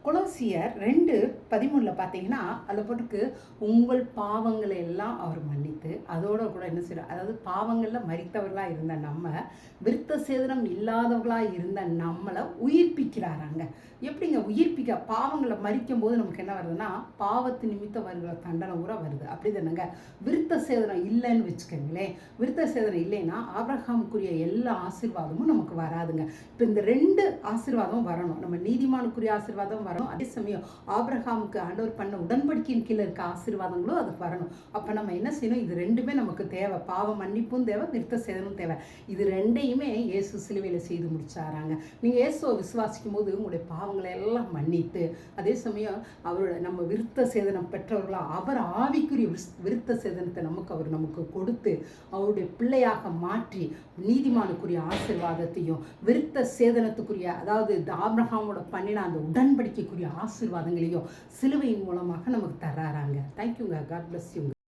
கொலோசியர் 2:13 பார்த்தீங்கன்னா அதில் போட்டுக்கு உங்கள் பாவங்களை எல்லாம் அவர் மன்னித்து அதோட கூட என்ன செய்யறார், அதாவது பாவங்களில் மரித்தவர்களாக இருந்த நம்ம விருத்த சேதனம் இல்லாதவர்களாக இருந்த நம்மளை உயிர்ப்பிக்கிறாராங்க. எப்படிங்க உயிர்ப்பிக்க? பாவங்களை மறிக்கும் போது நமக்கு என்ன வருதுன்னா பாவத்து நிமித்தம் வருகிற தண்டனை கூட வருது. அப்படி தானேங்க. விருத்த சேதனம் இல்லைன்னு வச்சுக்கோங்களேன். விருத்த சேதனம் இல்லைன்னா ஆபிரகாமுக்குரிய எல்லா ஆசீர்வாதமும் நமக்கு வராதுங்க. இப்போ இந்த 2 ஆசீர்வாதம் வரணும். நம்ம நீதிமானுக்குரிய ஆசீர்வாதம் வரணும், அதே சமயம் ஆபிரகாமுக்கு ஆண்டவர் பண்ண உடன்படிக்கையின் கீழே இருக்க ஆசீர்வாதங்களும் அதுக்கு வரணும். அப்போ நம்ம என்ன செய்யணும்? இது 2மே நமக்கு தேவை. பாவ மன்னிப்பும் தேவை, விருத்த சேதனும் தேவை. இது 2யுமே இயேசு சிலுவையில் செய்து முடிச்சாராங்க. நீங்கள் இயேசுவை விசுவாசிக்கும் போது உங்களுடைய பாவங்களை எல்லாம் மன்னித்து, அதே சமயம் அவரோட நம்ம விருத்த சேதனம் பெற்றவர்களா அவர் ஆவிக்குரிய விருத்த சேதனத்தை அவர் நமக்கு கொடுத்து அவருடைய பிள்ளையாக மாற்றி நீதிமானுக்குரிய ஆசீர்வாதத்தையும் விருத்த சேதனத்துக்குரிய, அதாவது ஆபிரகாமோட பண்ணின அந்த உடன்படிக்கைக்குரிய ஆசீர்வாதங்களையும் சிலுவையின் மூலமாக நமக்கு தர்றாராங்க. தேங்க்யூங்க. காட் பிளஸ் யூங்க.